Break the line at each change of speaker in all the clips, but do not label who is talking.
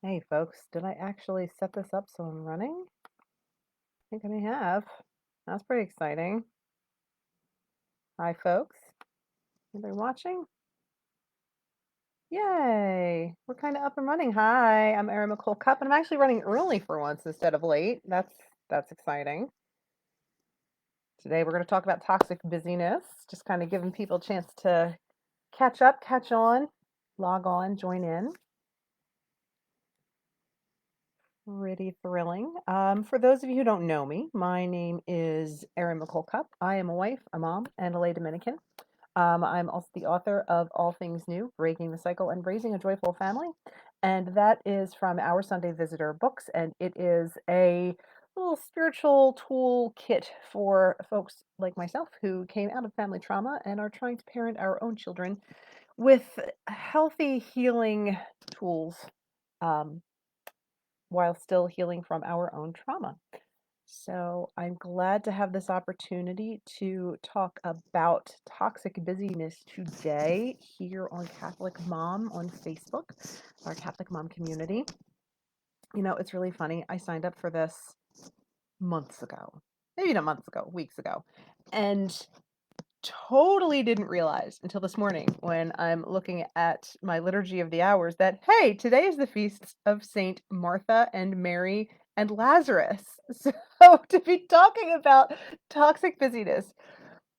Hey folks, did I actually set this up so I'm running? I think I may have. That's pretty exciting. Hi folks. Anybody watching? Yay! We're kind of up and running. Hi, I'm Erin McCole Cupp, and I'm actually running early for once instead of late. That's exciting. Today we're going to talk about toxic busyness, just kind of giving people a chance to catch up, catch on, log on, join in. Pretty thrilling. For those of you who don't know me, my name is Erin McCole Cupp. I am a wife, a mom, and a lay Dominican. I'm also the author of All Things New, Breaking the Cycle and Raising a Joyful Family. And that is from Our Sunday Visitor Books. And it is a little spiritual tool kit for folks like myself who came out of family trauma and are trying to parent our own children with healthy healing tools um, while still healing from our own trauma. So I'm glad to have this opportunity to talk about toxic busyness today here on Catholic Mom on Facebook, our Catholic Mom community. You know, it's really funny. I signed up for this months ago, maybe not months ago, weeks ago, and totally didn't realize until this morning when I'm looking at my liturgy of the hours that, hey, today is the feasts of Saint Martha and Mary and Lazarus. So to be talking about toxic busyness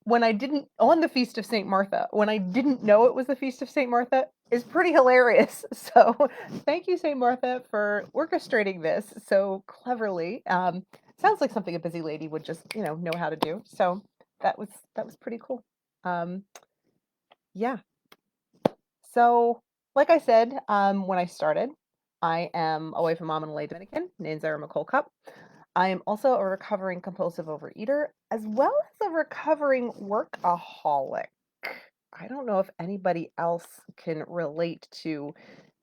when I didn't, on the feast of Saint Martha, when I didn't know it was the feast of Saint Martha is pretty hilarious. So thank you, Saint Martha, for orchestrating this so cleverly. Sounds like something a busy lady would just, know how to do. So that was pretty cool. Um, yeah. So, like I said, when I started, I am a wife, a mom, and a lay Dominican. Name's Erin McCole Cupp. I am also a recovering compulsive overeater, as well as a recovering workaholic. I don't know if anybody else can relate to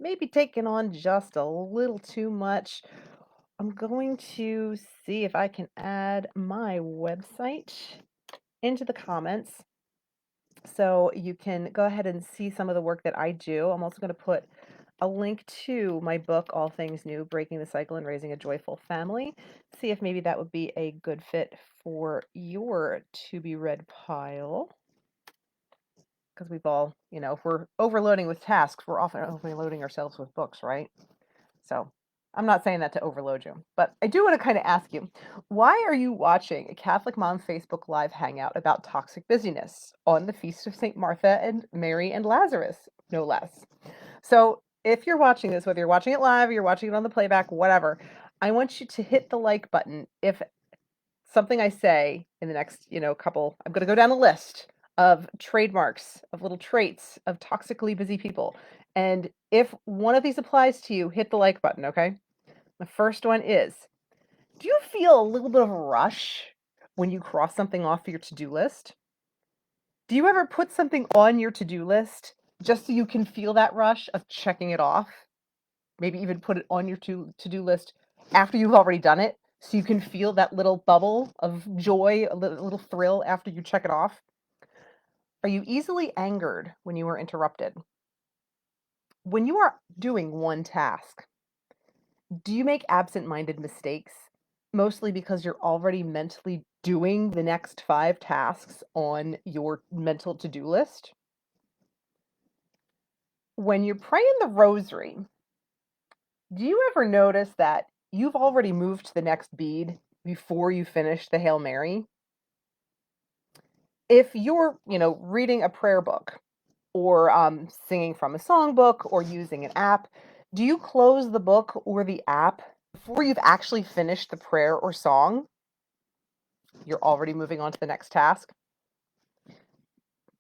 maybe taking on just a little too much. I'm going to see if I can add my website into the comments so you can go ahead and see some of the work that I do. I'm also going to put a link to my book, All Things New, Breaking the Cycle and Raising a Joyful Family. See if maybe that would be a good fit for your to be read pile. Because we've all, if we're overloading with tasks, we're often overloading ourselves with books, right? So I'm not saying that to overload you, but I do want to kind of ask you, why are you watching a Catholic Mom Facebook Live hangout about toxic busyness on the Feast of St. Martha and Mary and Lazarus, no less? So if you're watching this, whether you're watching it live or you're watching it on the playback, whatever, I want you to hit the like button if something I say in the next, couple, I'm going to go down a list of trademarks, of little traits of toxically busy people. And if one of these applies to you, hit the like button, okay? The first one is, do you feel a little bit of a rush when you cross something off your to-do list? Do you ever put something on your to-do list just so you can feel that rush of checking it off? Maybe even put it on your to-do list after you've already done it so you can feel that little bubble of joy, a little thrill after you check it off. Are you easily angered when you are interrupted? When you are doing one task, do you make absent-minded mistakes, mostly because you're already mentally doing the next 5 tasks on your mental to-do list? When you're praying the rosary, do you ever notice that you've already moved to the next bead before you finish the Hail Mary? If you're, reading a prayer book or singing from a songbook or using an app, do you close the book or the app before you've actually finished the prayer or song? You're already moving on to the next task.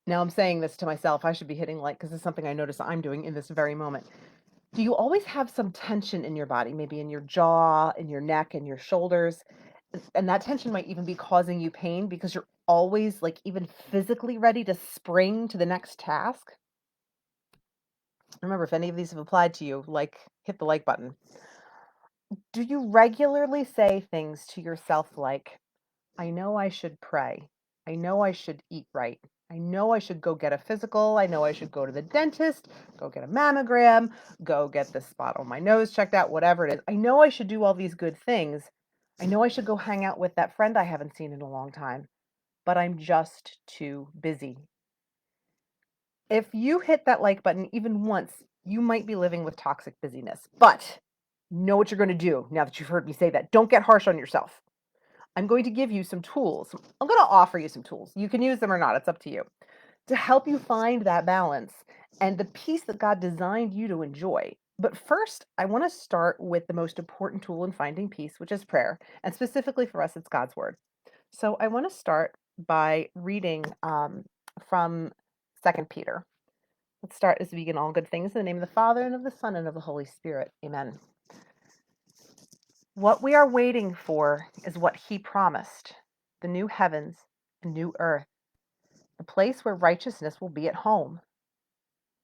Now I'm saying this to myself. I should be hitting like, because it's something I notice I'm doing in this very moment. Do you always have some tension in your body, maybe in your jaw, in your neck, in your shoulders? And that tension might even be causing you pain because you're always like even physically ready to spring to the next task. Remember, if any of these have applied to you, like hit the like button. Do you regularly say things to yourself like, I know I should pray. I know I should eat right. I know I should go get a physical. I know I should go to the dentist, go get a mammogram, go get the spot on my nose checked out, whatever it is. I know I should do all these good things. I know I should go hang out with that friend I haven't seen in a long time, but I'm just too busy. If you hit that like button even once, you might be living with toxic busyness. But know what you're going to do now that you've heard me say that. Don't get harsh on yourself. I'm going to give you some tools. I'm going to offer you some tools. You can use them or not. It's up to you to help you find that balance and the peace that God designed you to enjoy. But first, I want to start with the most important tool in finding peace, which is prayer. And specifically for us, it's God's word. So I want to start by reading from Second Peter. Let's start as we begin all good things in the name of the Father and of the Son and of the Holy Spirit. Amen. What we are waiting for is what he promised, the new heavens and new earth, the place where righteousness will be at home.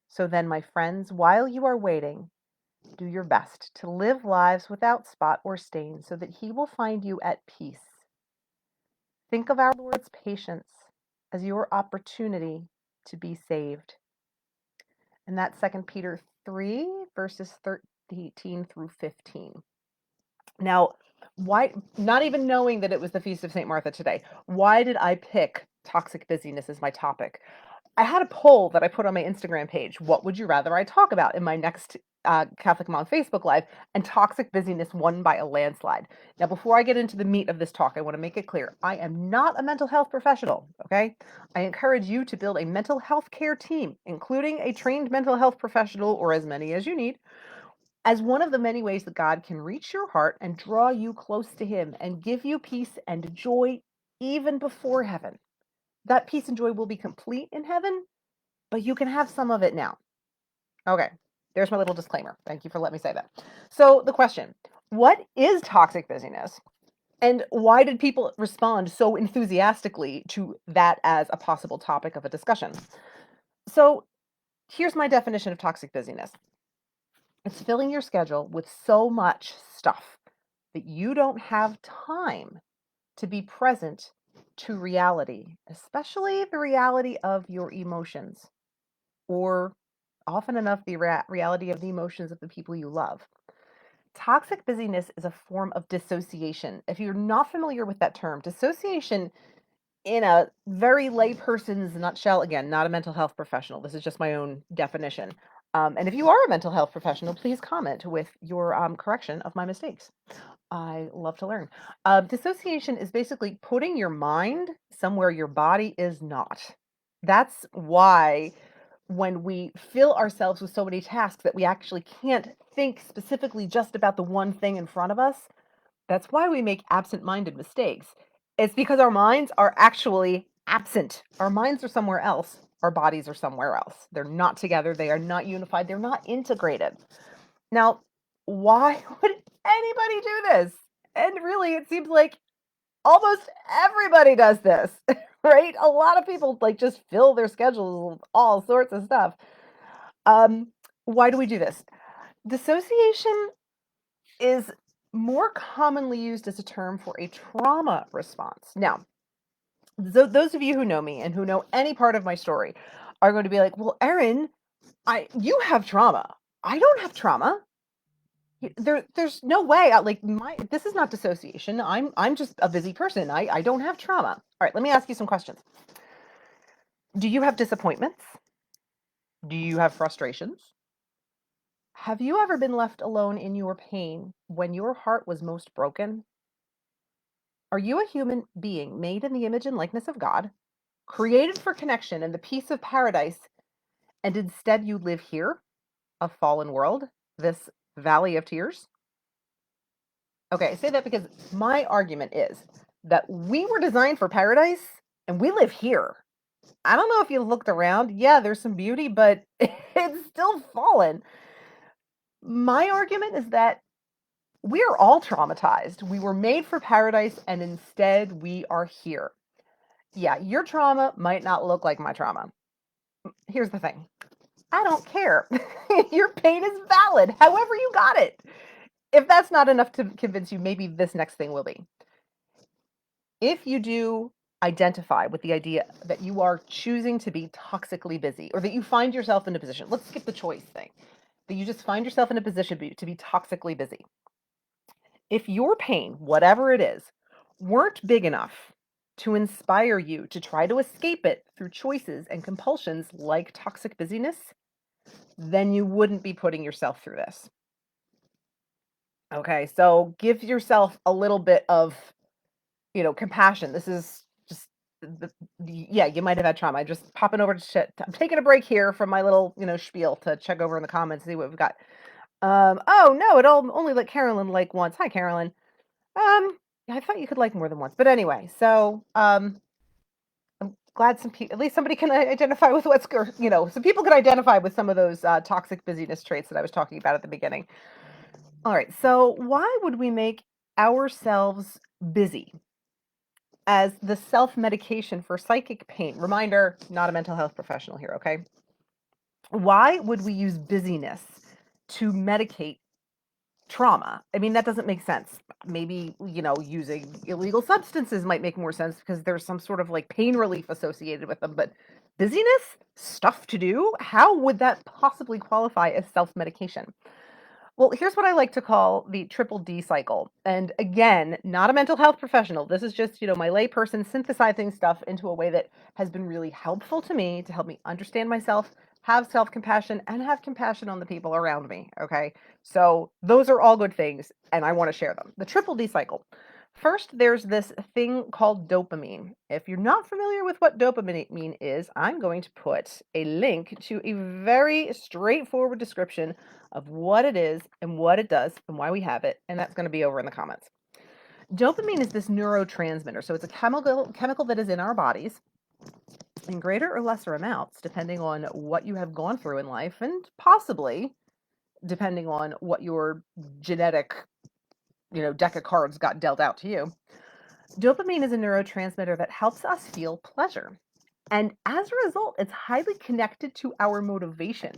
So then, my friends, while you are waiting, do your best to live lives without spot or stain so that he will find you at peace. Think of our Lord's patience as your opportunity to be saved. And that's 2 Peter 3, verses 13 through 15. Now, why, not even knowing that it was the Feast of St. Martha today, why did I pick toxic busyness as my topic? I had a poll that I put on my Instagram page. What would you rather I talk about in my next Catholic Mom Facebook Live? And toxic busyness won by a landslide. Now, before I get into the meat of this talk, I want to make it clear. I am not a mental health professional, okay? I encourage you to build a mental health care team, including a trained mental health professional or as many as you need, as one of the many ways that God can reach your heart and draw you close to him and give you peace and joy even before heaven. That peace and joy will be complete in heaven, but you can have some of it now. Okay, there's my little disclaimer. Thank you for letting me say that. So the question, what is toxic busyness? And why did people respond so enthusiastically to that as a possible topic of a discussion? So here's my definition of toxic busyness. It's filling your schedule with so much stuff that you don't have time to be present to reality, especially the reality of your emotions, or often enough, the reality of the emotions of the people you love. Toxic busyness is a form of dissociation. If you're not familiar with that term, dissociation, in a very layperson's nutshell, again, not a mental health professional, this is just my own definition. And if you are a mental health professional, please comment with your correction of my mistakes. I love to learn. Dissociation is basically putting your mind somewhere your body is not. That's why when we fill ourselves with so many tasks that we actually can't think specifically just about the one thing in front of us, that's why we make absent-minded mistakes. It's because our minds are actually absent. Our minds are somewhere else. Our bodies are somewhere else. They're not together. They are not unified. They're not integrated. Now, why would anybody do this? And really, it seems like almost everybody does this, right? A lot of people like just fill their schedules with all sorts of stuff. Why do we do this? Dissociation is more commonly used as a term for a trauma response. Now, those of you who know me and who know any part of my story are going to be like, "Well, Erin, you have trauma. I don't have trauma. There's no way. This is not dissociation. I'm just a busy person. I don't have trauma." All right, let me ask you some questions. Do you have disappointments? Do you have frustrations? Have you ever been left alone in your pain when your heart was most broken? Are you a human being made in the image and likeness of God, created for connection and the peace of paradise, and instead you live here, a fallen world, this valley of tears? Okay, I say that because my argument is that we were designed for paradise and we live here. I don't know if you looked around. Yeah, there's some beauty, but it's still fallen. My argument is that we are all traumatized. We were made for paradise and instead we are here. Yeah, your trauma might not look like my trauma. Here's the thing. I don't care. Your pain is valid, however you got it. If that's not enough to convince you, maybe this next thing will be. If you do identify with the idea that you are choosing to be toxically busy, or that you find yourself in a position, let's skip the choice thing, that you just find yourself in a position to be toxically busy. If your pain, whatever it is, weren't big enough to inspire you to try to escape it through choices and compulsions like toxic busyness, then you wouldn't be putting yourself through this. Okay, so give yourself a little bit of, compassion. This is just, yeah, you might have had trauma. I just popping over to shit. I'm taking a break here from my little, spiel to check over in the comments, see what we've got. Oh no, it'll only let Carolyn like once. Hi, Carolyn. I thought you could like more than once, but anyway, so I'm glad at least somebody can identify with some people can identify with some of those toxic busyness traits that I was talking about at the beginning. All right, so why would we make ourselves busy as the self-medication for psychic pain? Reminder, not a mental health professional here, okay? Why would we use busyness to medicate trauma? I mean, that doesn't make sense. Maybe, using illegal substances might make more sense because there's some sort of like pain relief associated with them, but busyness, stuff to do, how would that possibly qualify as self-medication? Well, here's what I like to call the triple D cycle. And again, not a mental health professional. This is just, my layperson synthesizing stuff into a way that has been really helpful to me to help me understand myself, have self compassion, and have compassion on the people around me. Okay. So those are all good things, and I want to share them. The triple D cycle. First, there's this thing called dopamine. If you're not familiar with what dopamine is, I'm going to put a link to a very straightforward description of what it is and what it does and why we have it, and that's going to be over in the comments. Dopamine is this neurotransmitter, so it's a chemical that is in our bodies in greater or lesser amounts, depending on what you have gone through in life, and possibly depending on what your genetic, deck of cards got dealt out to you. Dopamine is a neurotransmitter that helps us feel pleasure. And as a result, it's highly connected to our motivation.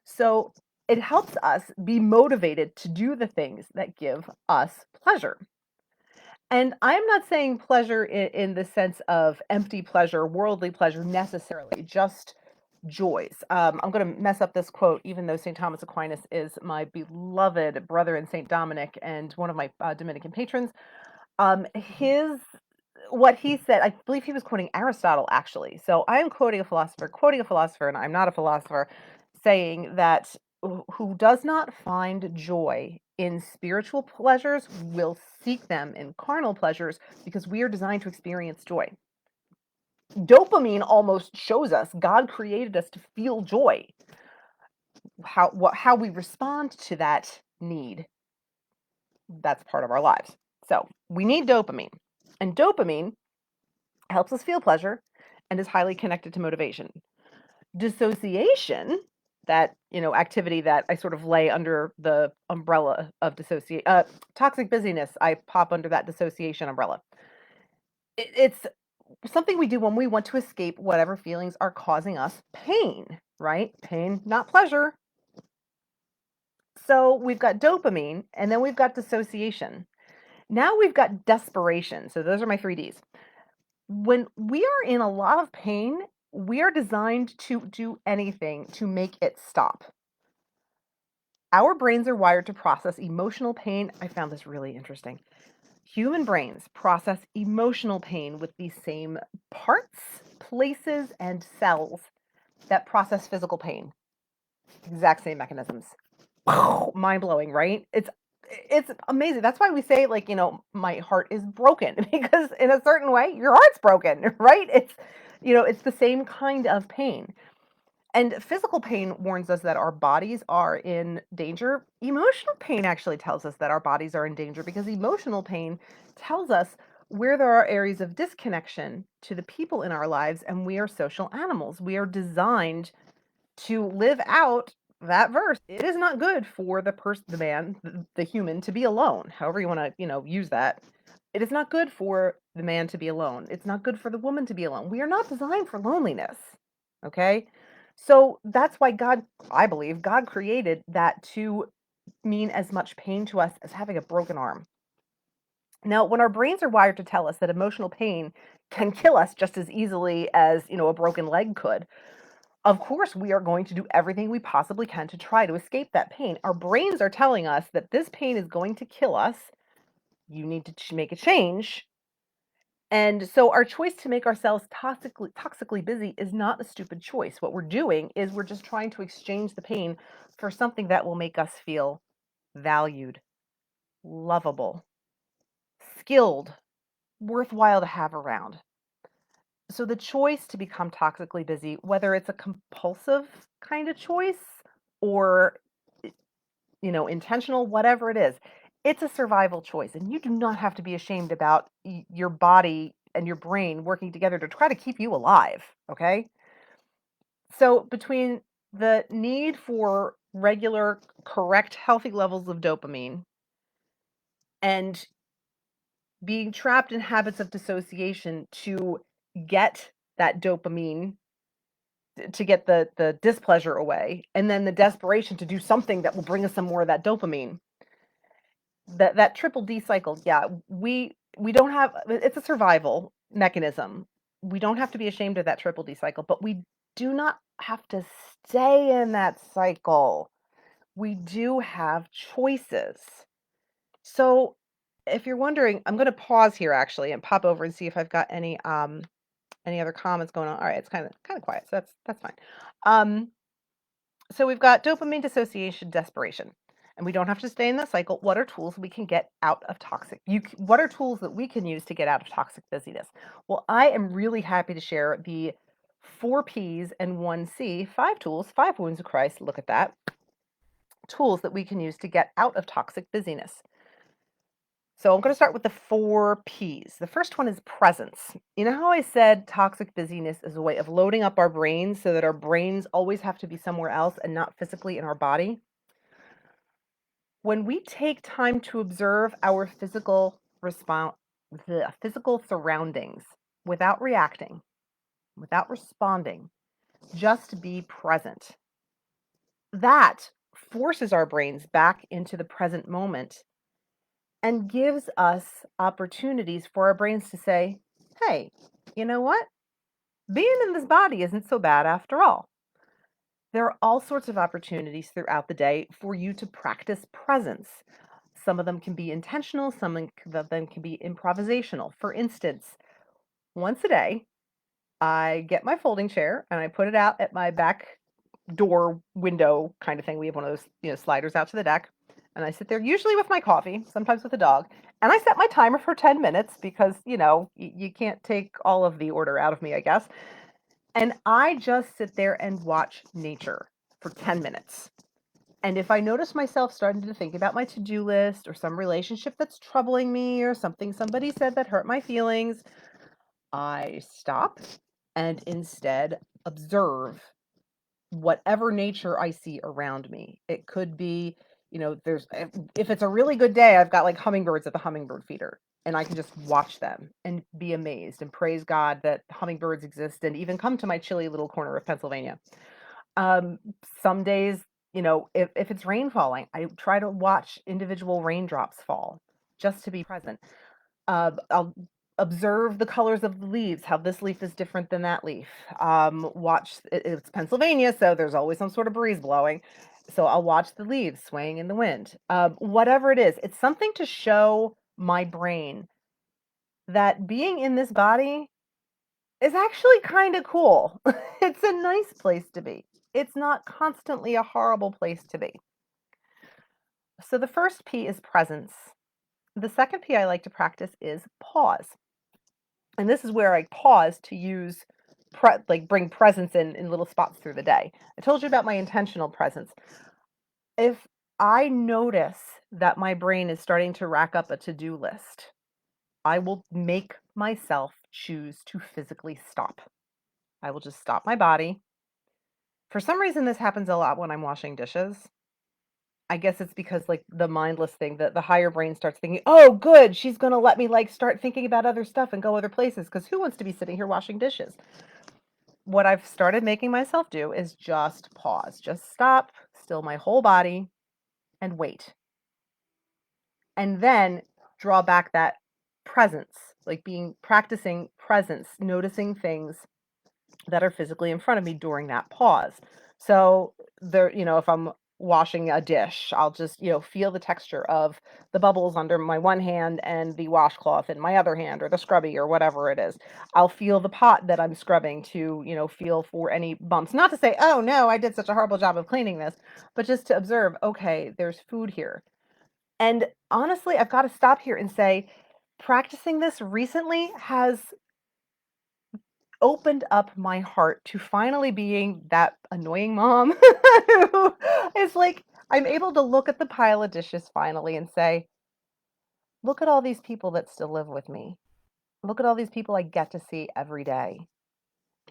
So it helps us be motivated to do the things that give us pleasure. And I'm not saying pleasure in the sense of empty pleasure, worldly pleasure necessarily, just joys. I'm going to mess up this quote, even though St. Thomas Aquinas is my beloved brother in St. Dominic and one of my Dominican patrons. His What he said, I believe he was quoting Aristotle, actually. So I am quoting a philosopher, and I'm not a philosopher, saying that who does not find joy in spiritual pleasures will seek them in carnal pleasures, because we are designed to experience joy. Dopamine almost shows us God created us to feel joy. How we respond to that need, that's part of our lives. So we need dopamine. And dopamine helps us feel pleasure and is highly connected to motivation. Dissociation, that activity that I sort of lay under the umbrella of toxic busyness, I pop under that dissociation umbrella. It's something we do when we want to escape whatever feelings are causing us pain, right? Pain, not pleasure. So we've got dopamine, and then we've got dissociation. Now we've got desperation. So those are my 3 Ds. When we are in a lot of pain, we are designed to do anything to make it stop. Our brains are wired to process emotional pain. I found this really interesting. Human brains process emotional pain with the same parts, places, and cells that process physical pain. Exact same mechanisms. Mind blowing, right? It's amazing. That's why we say, like, my heart is broken, because in a certain way your heart's broken, right? It's the same kind of pain. And physical pain warns us that our bodies are in danger. Emotional pain actually tells us that our bodies are in danger, because emotional pain tells us where there are areas of disconnection to the people in our lives, and we are social animals. We are designed to live out that verse. It is not good for the man, the human, to be alone. However you want to, use that. It is not good for the man to be alone. It's not good for the woman to be alone. We are not designed for loneliness. Okay? So that's why I believe God created that to mean as much pain to us as having a broken arm. Now, when our brains are wired to tell us that emotional pain can kill us just as easily as, a broken leg could, of course, we are going to do everything we possibly can to try to escape that pain. Our brains are telling us that this pain is going to kill us. You need to make a change. And so our choice to make ourselves toxically busy is not a stupid choice. What we're doing is we're just trying to exchange the pain for something that will make us feel valued, lovable, skilled, worthwhile to have around. So the choice to become toxically busy, whether it's a compulsive kind of choice or intentional, whatever it is, it's a survival choice. And you do not have to be ashamed about your body and your brain working together to try to keep you alive. Okay. So between the need for regular, correct, healthy levels of dopamine and being trapped in habits of dissociation to get that dopamine, to get the displeasure away, and then the desperation to do something that will bring us some more of that dopamine, that triple D cycle, yeah, we don't have, it's a survival mechanism. We don't have to be ashamed of that triple D cycle, but we do not have to stay in that cycle. We do have choices. So if you're wondering, I'm going to pause here actually and pop over and see if I've got any other comments going on. All right, it's kind of quiet, so that's fine. So we've got dopamine, dissociation, desperation, and we don't have to stay in that cycle. What are tools we can get out of toxic? What are tools that we can use to get out of toxic busyness? Well, I am really happy to share the 4 P's and 1C, 5 tools, 5 wounds of Christ. Look at that. Tools that we can use to get out of toxic busyness. So I'm going to start with the 4 P's. The first one is presence. You know how I said toxic busyness is a way of loading up our brains so that our brains always have to be somewhere else and not physically in our body? When we take time to observe our the physical surroundings without reacting, without responding, just be present. That forces our brains back into the present moment and gives us opportunities for our brains to say, hey, you know what? Being in this body isn't so bad after all. There are all sorts of opportunities throughout the day for you to practice presence. Some of them can be intentional, some of them can be improvisational. For instance, once a day, I get my folding chair and I put it out at my back door window kind of thing. We have one of those, sliders out to the deck. And I sit there usually with my coffee, sometimes with a dog. And I set my timer for 10 minutes because, you can't take all of the order out of me, I guess. And I just sit there and watch nature for 10 minutes. And if I notice myself starting to think about my to-do list or some relationship that's troubling me or something somebody said that hurt my feelings, I stop and instead observe whatever nature I see around me. It could be, there's, if it's a really good day, I've got like hummingbirds at the hummingbird feeder, and I can just watch them and be amazed and praise God that hummingbirds exist and even come to my chilly little corner of Pennsylvania. Um, some days, if it's rain falling, I try to watch individual raindrops fall just to be present. I'll observe the colors of the leaves, how this leaf is different than that leaf. Watch, it's Pennsylvania, so there's always some sort of breeze blowing. So I'll watch the leaves swaying in the wind. Whatever it is, it's something to show my brain that being in this body is actually kind of cool. It's a nice place to be. It's not constantly a horrible place to be. So the first P is presence. The second P I like to practice is pause. And this is where I pause to use, bring presence in little spots through the day. I told you about my intentional presence. If I notice that my brain is starting to rack up a to-do list, I will make myself choose to physically stop. I will just stop my body. For some reason, this happens a lot when I'm washing dishes. I guess it's because like the mindless thing, the higher brain starts thinking, oh, good, she's going to let me like start thinking about other stuff and go other places because who wants to be sitting here washing dishes? What I've started making myself do is just pause, just stop, still my whole body and wait. And then draw back that presence, like practicing presence, noticing things that are physically in front of me during that pause. So if I'm washing a dish, I'll just, feel the texture of the bubbles under my one hand and the washcloth in my other hand, or the scrubby, or whatever it is. I'll feel the pot that I'm scrubbing to, feel for any bumps. Not to say, oh no, I did such a horrible job of cleaning this, but just to observe, okay, there's food here. And honestly, I've got to stop here and say, practicing this recently has opened up my heart to finally being that annoying mom who is like, I'm able to look at the pile of dishes finally and say, look at all these people that still live with me. Look at all these people I get to see every day.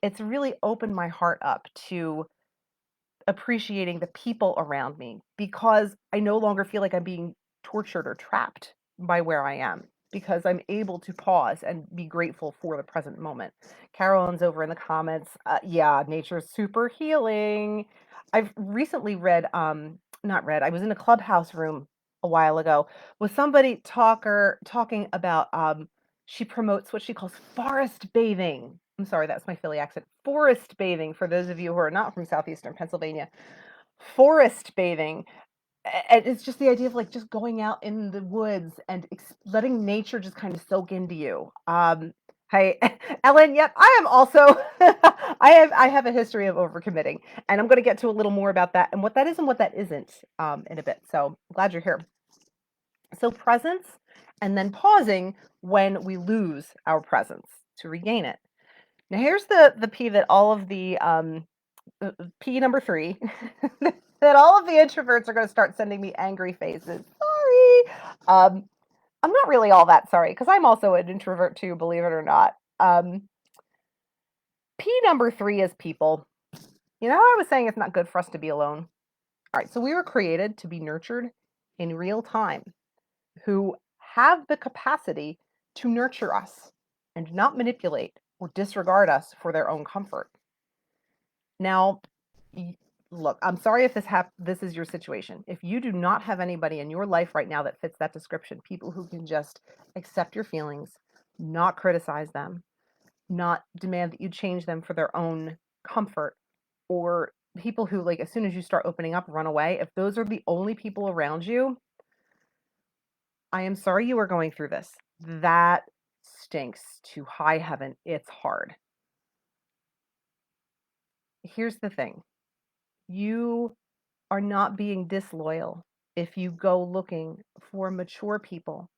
It's really opened my heart up to appreciating the people around me, because I no longer feel like I'm being tortured or trapped by where I am, because I'm able to pause and be grateful for the present moment. Carolyn's over in the comments. Yeah, nature's super healing. I've recently read, not read, I was in a clubhouse room a while ago with somebody talking about, she promotes what she calls forest bathing. I'm sorry, that's my Philly accent. Forest bathing, for those of you who are not from southeastern Pennsylvania. Forest bathing. And it's just the idea of like just going out in the woods and letting nature just kind of soak into you. Hi, Ellen. Yep, I am also. I have a history of overcommitting, and I'm going to get to a little more about that and what that is and what that isn't, in a bit. So I'm glad you're here. So presence, and then pausing when we lose our presence to regain it. Now here's the P that all of the P number 3 that all of the introverts are going to start sending me angry faces. Sorry. I'm not really all that sorry, because I'm also an introvert too, believe it or not. P number 3 is people. You know how I was saying it's not good for us to be alone? All right, so we were created to be nurtured in real time, who have the capacity to nurture us and not manipulate or disregard us for their own comfort. Now, look, I'm sorry if this is your situation. If you do not have anybody in your life right now that fits that description, people who can just accept your feelings, not criticize them, not demand that you change them for their own comfort, or people who, like, as soon as you start opening up, run away, if those are the only people around you, I am sorry you are going through this. That stinks to high heaven. It's hard. Here's the thing. You are not being disloyal if you go looking for mature people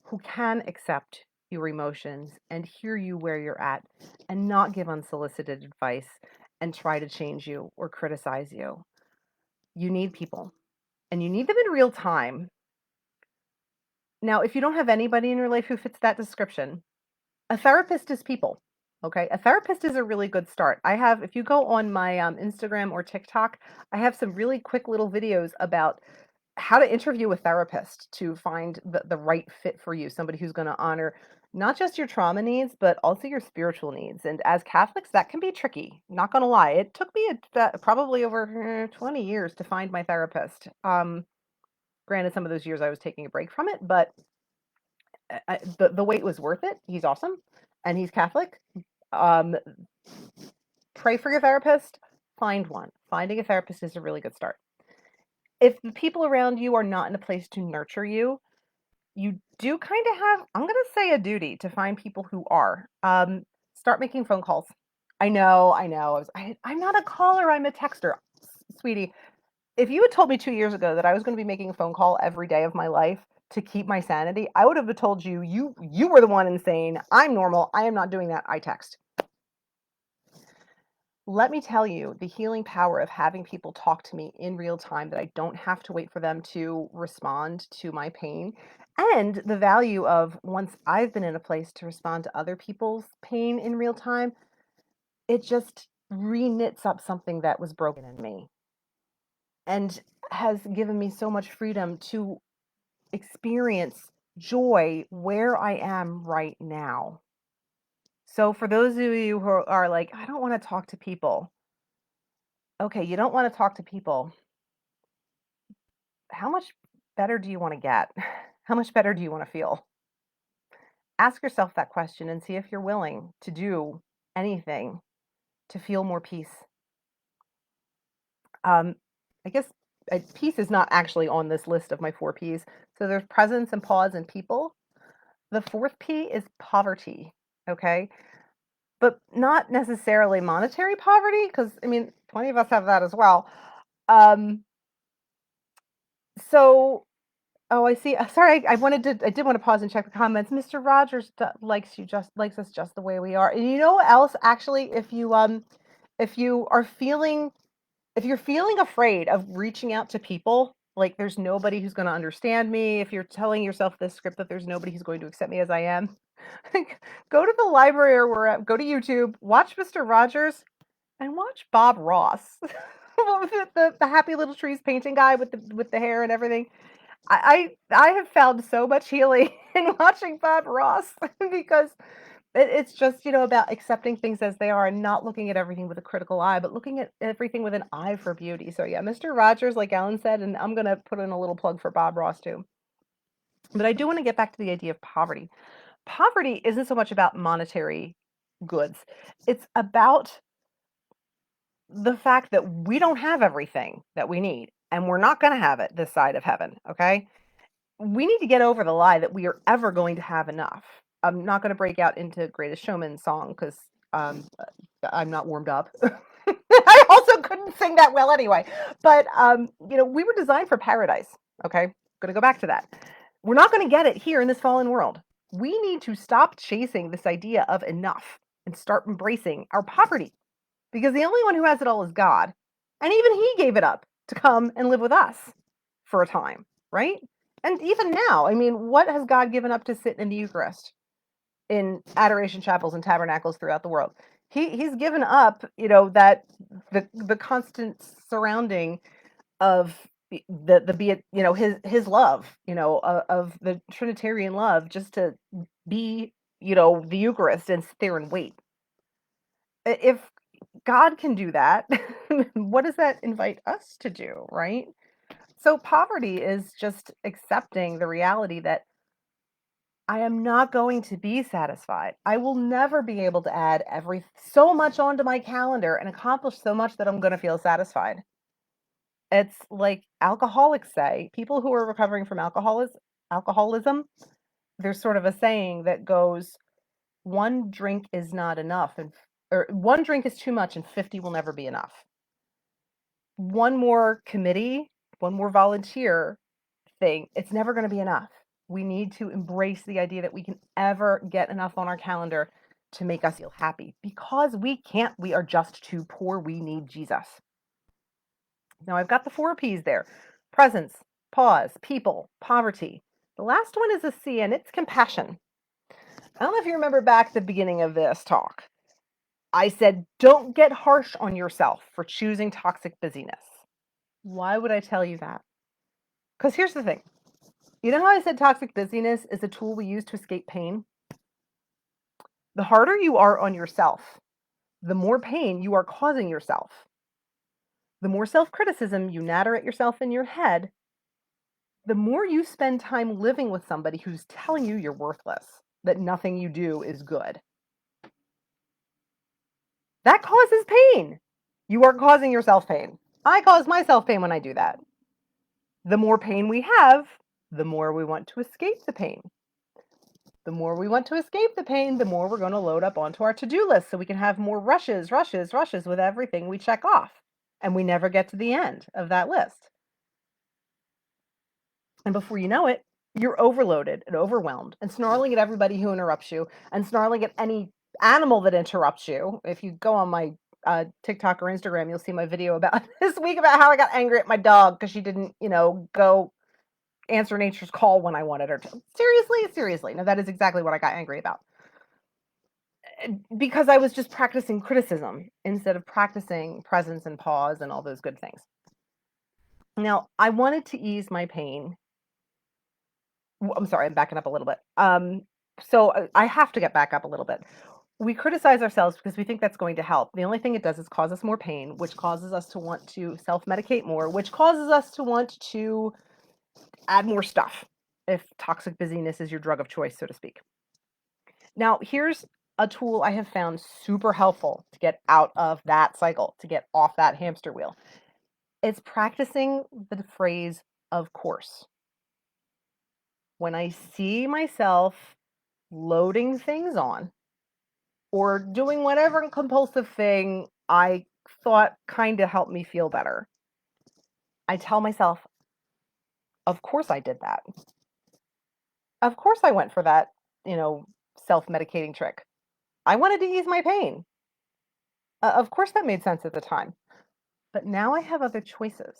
who can accept your emotions and hear you where you're at, and not give unsolicited advice and try to change you or criticize you. You need people, and you need them in real time. Now, if you don't have anybody in your life who fits that description, a therapist is people. Okay, a therapist is a really good start. If you go on my Instagram or TikTok, I have some really quick little videos about how to interview a therapist to find the right fit for you, somebody who's going to honor not just your trauma needs, but also your spiritual needs. And as Catholics, that can be tricky. Not going to lie. It took me probably over 20 years to find my therapist. Granted, some of those years I was taking a break from it, but the wait was worth it. He's awesome, and he's Catholic. Um, Pray for your therapist. Find one. Finding a therapist is a really good start. If the people around you are not in a place to nurture you, you do kind of have, I'm going to say, a duty to find people who are. Start making phone calls. I know. I'm not a caller, I'm a texter. Sweetie, if you had told me 2 years ago that I was going to be making a phone call every day of my life to keep my sanity, I would have told you, you were the one insane. I'm normal. I am not doing that. I text. Let me tell you the healing power of having people talk to me in real time, that I don't have to wait for them to respond to my pain, and the value of, once I've been in a place to respond to other people's pain in real time, it just re-knits up something that was broken in me, and has given me so much freedom to experience joy where I am right now. So for those of you who are like, I don't want to talk to people. Okay, you don't want to talk to people. How much better do you want to get? How much better do you want to feel? ask yourself that question and see if you're willing to do anything to feel more peace. Um, I guess peace is not actually on this list of my 4 Ps. So there's presence and pause and people. The fourth P is poverty. Okay. But not necessarily monetary poverty, because I mean, plenty of us have that as well. Um, so, oh, I see. Sorry, I did want to pause and check the comments. Mr. Rogers likes us just the way we are. And you know what else? Actually, if you are feeling if you're feeling afraid of reaching out to people, like there's nobody who's going to understand me, if you're telling yourself this script that there's nobody who's going to accept me as I am, go to the library or wherever, go to YouTube, watch Mr. Rogers, and watch Bob Ross, the happy little trees painting guy with the hair and everything. I have found so much healing in watching Bob Ross because it's just, about accepting things as they are and not looking at everything with a critical eye, but looking at everything with an eye for beauty. So yeah, Mr. Rogers, like Ellen said, and I'm gonna put in a little plug for Bob Ross too. But I do want to get back to the idea of poverty. Poverty isn't so much about monetary goods. It's about the fact that we don't have everything that we need, and we're not going to have it this side of heaven, okay? We need to get over the lie that we are ever going to have enough. I'm not going to break out into Greatest Showman song because I'm not warmed up. I also couldn't sing that well anyway. But we were designed for paradise. Okay, going to go back to that. We're not going to get it here in this fallen world. We need to stop chasing this idea of enough and start embracing our poverty, because the only one who has it all is God, and even He gave it up to come and live with us for a time, right? And even now, I mean, what has God given up to sit in the Eucharist in adoration chapels and tabernacles throughout the world? He's given up, that the constant surrounding of the be it, his love, of the Trinitarian love, just to be, the Eucharist and sit there and wait. If God can do that, what does that invite us to do, right? So poverty is just accepting the reality that I am not going to be satisfied. I will never be able to add so much onto my calendar and accomplish so much that I'm going to feel satisfied. It's like alcoholics say, people who are recovering from alcoholism, there's sort of a saying that goes, one drink is not enough, or one drink is too much and 50 will never be enough. One more committee, one more volunteer thing, it's never going to be enough. We need to embrace the idea that we can ever get enough on our calendar to make us feel happy, because we can't. We are just too poor. We need Jesus. Now I've got the 4 Ps there: presence, pause, people, poverty. The last one is a C, and it's compassion. I don't know if you remember back at the beginning of this talk. I said, don't get harsh on yourself for choosing toxic busyness. Why would I tell you that? Because here's the thing. You know how I said toxic busyness is a tool we use to escape pain? The harder you are on yourself, the more pain you are causing yourself. The more self-criticism you natter at yourself in your head, the more you spend time living with somebody who's telling you you're worthless, that nothing you do is good. That causes pain. You are causing yourself pain. I cause myself pain when I do that. The more pain we have, the more we want to escape the pain. The more we want to escape the pain, the more we're going to load up onto our to-do list so we can have more rushes with everything we check off. And we never get to the end of that list. And before you know it, you're overloaded and overwhelmed and snarling at everybody who interrupts you and snarling at any animal that interrupts you. If you go on my TikTok or Instagram, you'll see my video about this week about how I got angry at my dog because she didn't, go answer nature's call when I wanted her to. Seriously. No, that is exactly what I got angry about. Because I was just practicing criticism instead of practicing presence and pause and all those good things. Now, I wanted to ease my pain. I'm sorry, I'm backing up a little bit. So I have to get back up a little bit. We criticize ourselves because we think that's going to help. The only thing it does is cause us more pain, which causes us to want to self-medicate more, which causes us to want to add more stuff, if toxic busyness is your drug of choice, so to speak. Now, here's a tool I have found super helpful to get out of that cycle, to get off that hamster wheel. It's practicing the phrase, of course. When I see myself loading things on or doing whatever compulsive thing I thought kind of helped me feel better, I tell myself, of course I did that. Of course I went for that, you know, self-medicating trick. I wanted to ease my pain. Of course that made sense at the time. But now I have other choices.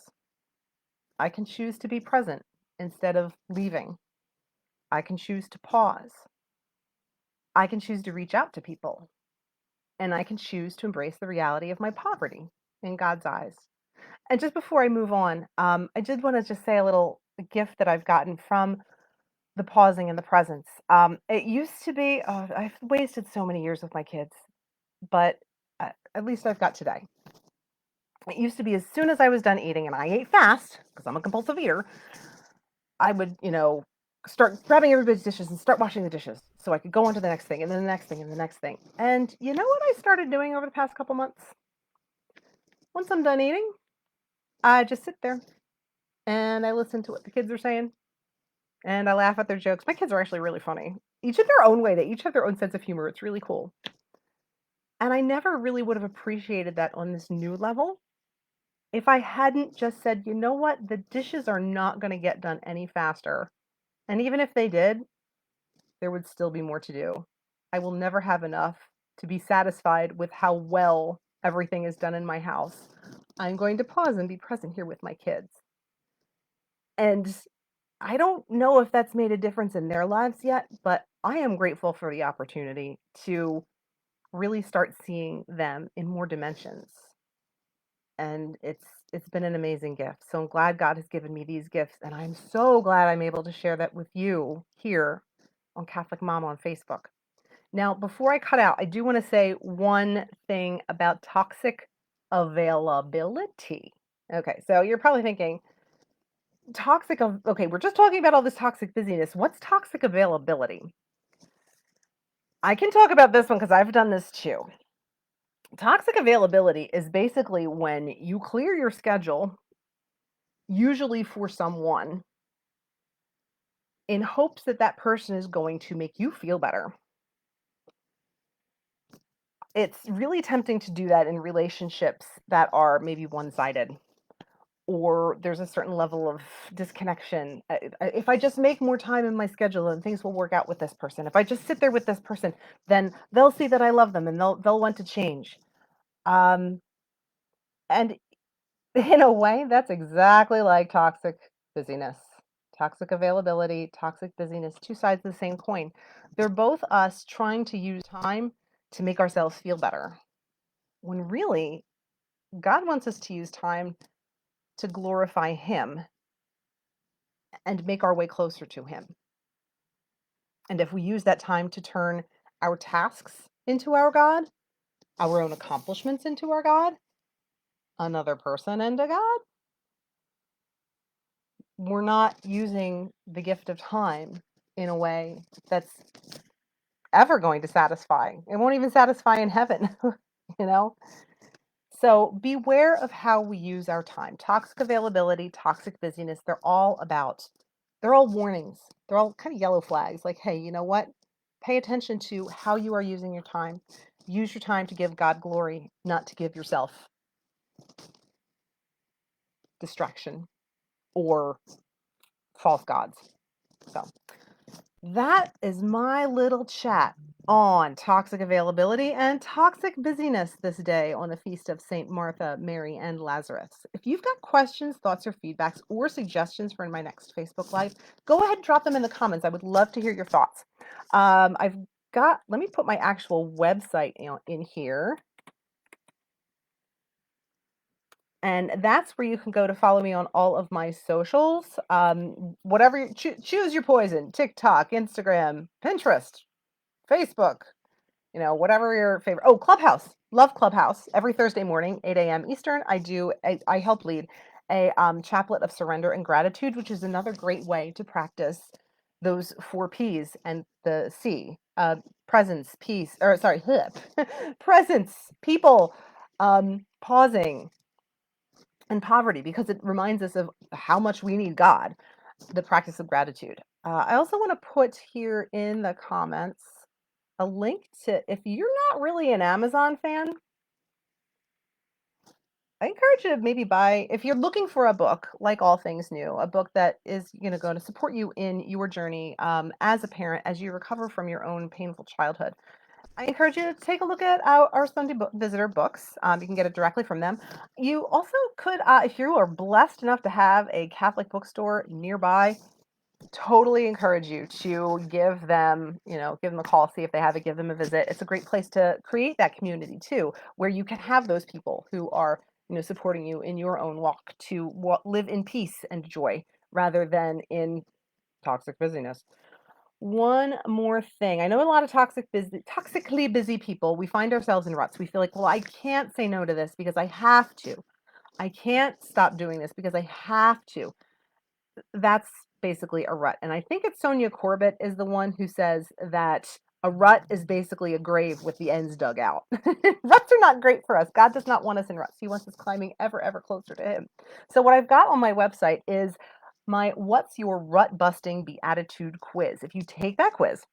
I can choose to be present instead of leaving. I can choose to pause. I can choose to reach out to people. And I can choose to embrace the reality of my poverty in God's eyes. And just before I move on, I did want to just say a little gift that I've gotten from the pausing and the presence. It used to be, I've wasted so many years with my kids, but at least I've got today. It used to be as soon as I was done eating, and I ate fast because I'm a compulsive eater, I would, start grabbing everybody's dishes and start washing the dishes so I could go on to the next thing and then the next thing and the next thing. And you know what I started doing over the past couple months? Once I'm done eating, I just sit there and I listen to what the kids are saying and I laugh at their jokes. My kids are actually really funny. Each in their own way. They each have their own sense of humor. It's really cool. And I never really would have appreciated that on this new level if I hadn't just said, you know what, the dishes are not going to get done any faster. And even if they did, there would still be more to do. I will never have enough to be satisfied with how well everything is done in my house. I'm going to pause and be present here with my kids. And I don't know if that's made a difference in their lives yet, but I am grateful for the opportunity to really start seeing them in more dimensions. And it's been an amazing gift. So I'm glad God has given me these gifts, and I'm so glad I'm able to share that with you here on Catholic Mom on Facebook. Now, before I cut out, I do want to say one thing about toxic availability. Okay, so you're probably thinking, okay, we're just talking about all this toxic busyness. What's toxic availability? I can talk about this one because I've done this too. Toxic availability is basically when you clear your schedule, usually for someone, in hopes that that person is going to make you feel better. It's really tempting to do that in relationships that are maybe one-sided, or there's a certain level of disconnection. If I just make more time in my schedule, then things will work out with this person. If I just sit there with this person, then they'll see that I love them and they'll want to change. Um, and in a way, that's exactly like toxic busyness, toxic availability, toxic busyness, two sides of the same coin. They're both us trying to use time to make ourselves feel better, when really, God wants us to use time to glorify Him and make our way closer to Him. And if we use that time to turn our tasks into our God, our own accomplishments into our God, another person into God, we're not using the gift of time in a way that's ever going to satisfy. It won't even satisfy in heaven, you know? So beware of how we use our time. Toxic availability, toxic busyness, they're all warnings. They're all kind of yellow flags. Like, hey, you know what? Pay attention to how you are using your time. Use your time to give God glory, not to give yourself distraction or false gods. So that is my little chat on toxic availability and toxic busyness this day on the feast of St. Martha, Mary, and Lazarus. If you've got questions, thoughts, or feedbacks, or suggestions for my next Facebook Live, go ahead and drop them in the comments. I would love to hear your thoughts. Let me put my actual website in here. And that's where you can go to follow me on all of my socials. Whatever, choose your poison: TikTok, Instagram, Pinterest, Facebook, whatever your favorite. Oh, Clubhouse. Love Clubhouse. Every Thursday morning, 8 a.m. Eastern, I help lead a chaplet of surrender and gratitude, which is another great way to practice those four P's and the C, presence, peace, or sorry, presence, people, pausing, and poverty, because it reminds us of how much we need God, the practice of gratitude. I also want to put here in the comments a link to, if you're not really an Amazon fan, I encourage you to maybe buy, if you're looking for a book like All Things New, a book that is going to support you in your journey as a parent, as you recover from your own painful childhood. I encourage you to take a look at our Sunday Visitor books. You can get it directly from them. You also could, if you are blessed enough to have a Catholic bookstore nearby, totally encourage you to give them, give them a call, see if they have it, give them a visit. It's a great place to create that community too, where you can have those people who are, supporting you in your own walk to live in peace and joy rather than in toxic busyness. One more thing. I know a lot of toxically busy people, we find ourselves in ruts. We feel like, well, I can't say no to this because I have to. I can't stop doing this because I have to. That's basically a rut. And I think it's Sonia Corbett is the one who says that a rut is basically a grave with the ends dug out. Ruts are not great for us. God does not want us in ruts. He wants us climbing ever, ever closer to him. So what I've got on my website is my What's Your Rut Busting Beatitude quiz. If you take that quiz,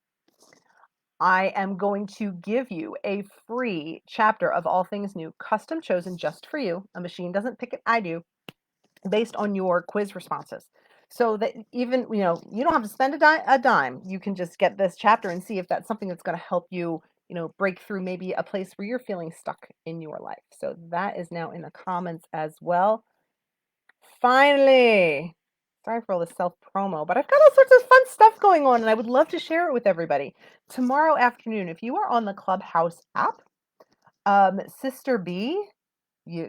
I am going to give you a free chapter of All Things New, custom chosen just for you. A machine doesn't pick it, I do, based on your quiz responses. So that even, you don't have to spend a dime. You can just get this chapter and see if that's something that's going to help you, break through maybe a place where you're feeling stuck in your life. So that is now in the comments as well. Finally, sorry for all this self promo, but I've got all sorts of fun stuff going on and I would love to share it with everybody. Tomorrow afternoon, if you are on the Clubhouse app, Sister B,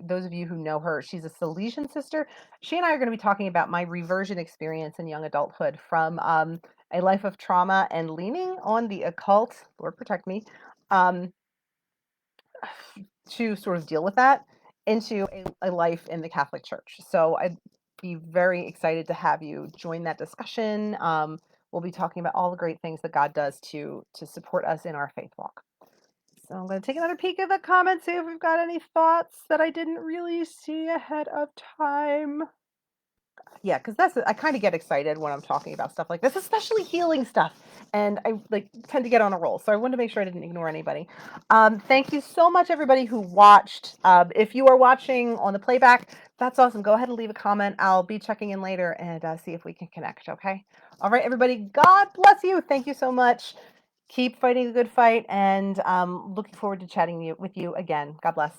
those of you who know her, she's a Salesian sister. She and I are going to be talking about my reversion experience in young adulthood from a life of trauma and leaning on the occult, Lord protect me, um, to sort of deal with that into a life in the Catholic Church. So I'd be very excited to have you join that discussion. We'll be talking about all the great things that God does to support us in our faith walk. So I'm going to take another peek at the comments, see if we've got any thoughts that I didn't really see ahead of time. Yeah, because I kind of get excited when I'm talking about stuff like this, especially healing stuff. And I tend to get on a roll. So I wanted to make sure I didn't ignore anybody. Thank you so much, everybody who watched. If you are watching on the playback, that's awesome. Go ahead and leave a comment. I'll be checking in later and see if we can connect. Okay. All right, everybody. God bless you. Thank you so much. Keep fighting a good fight, and looking forward to chatting with you again. God bless.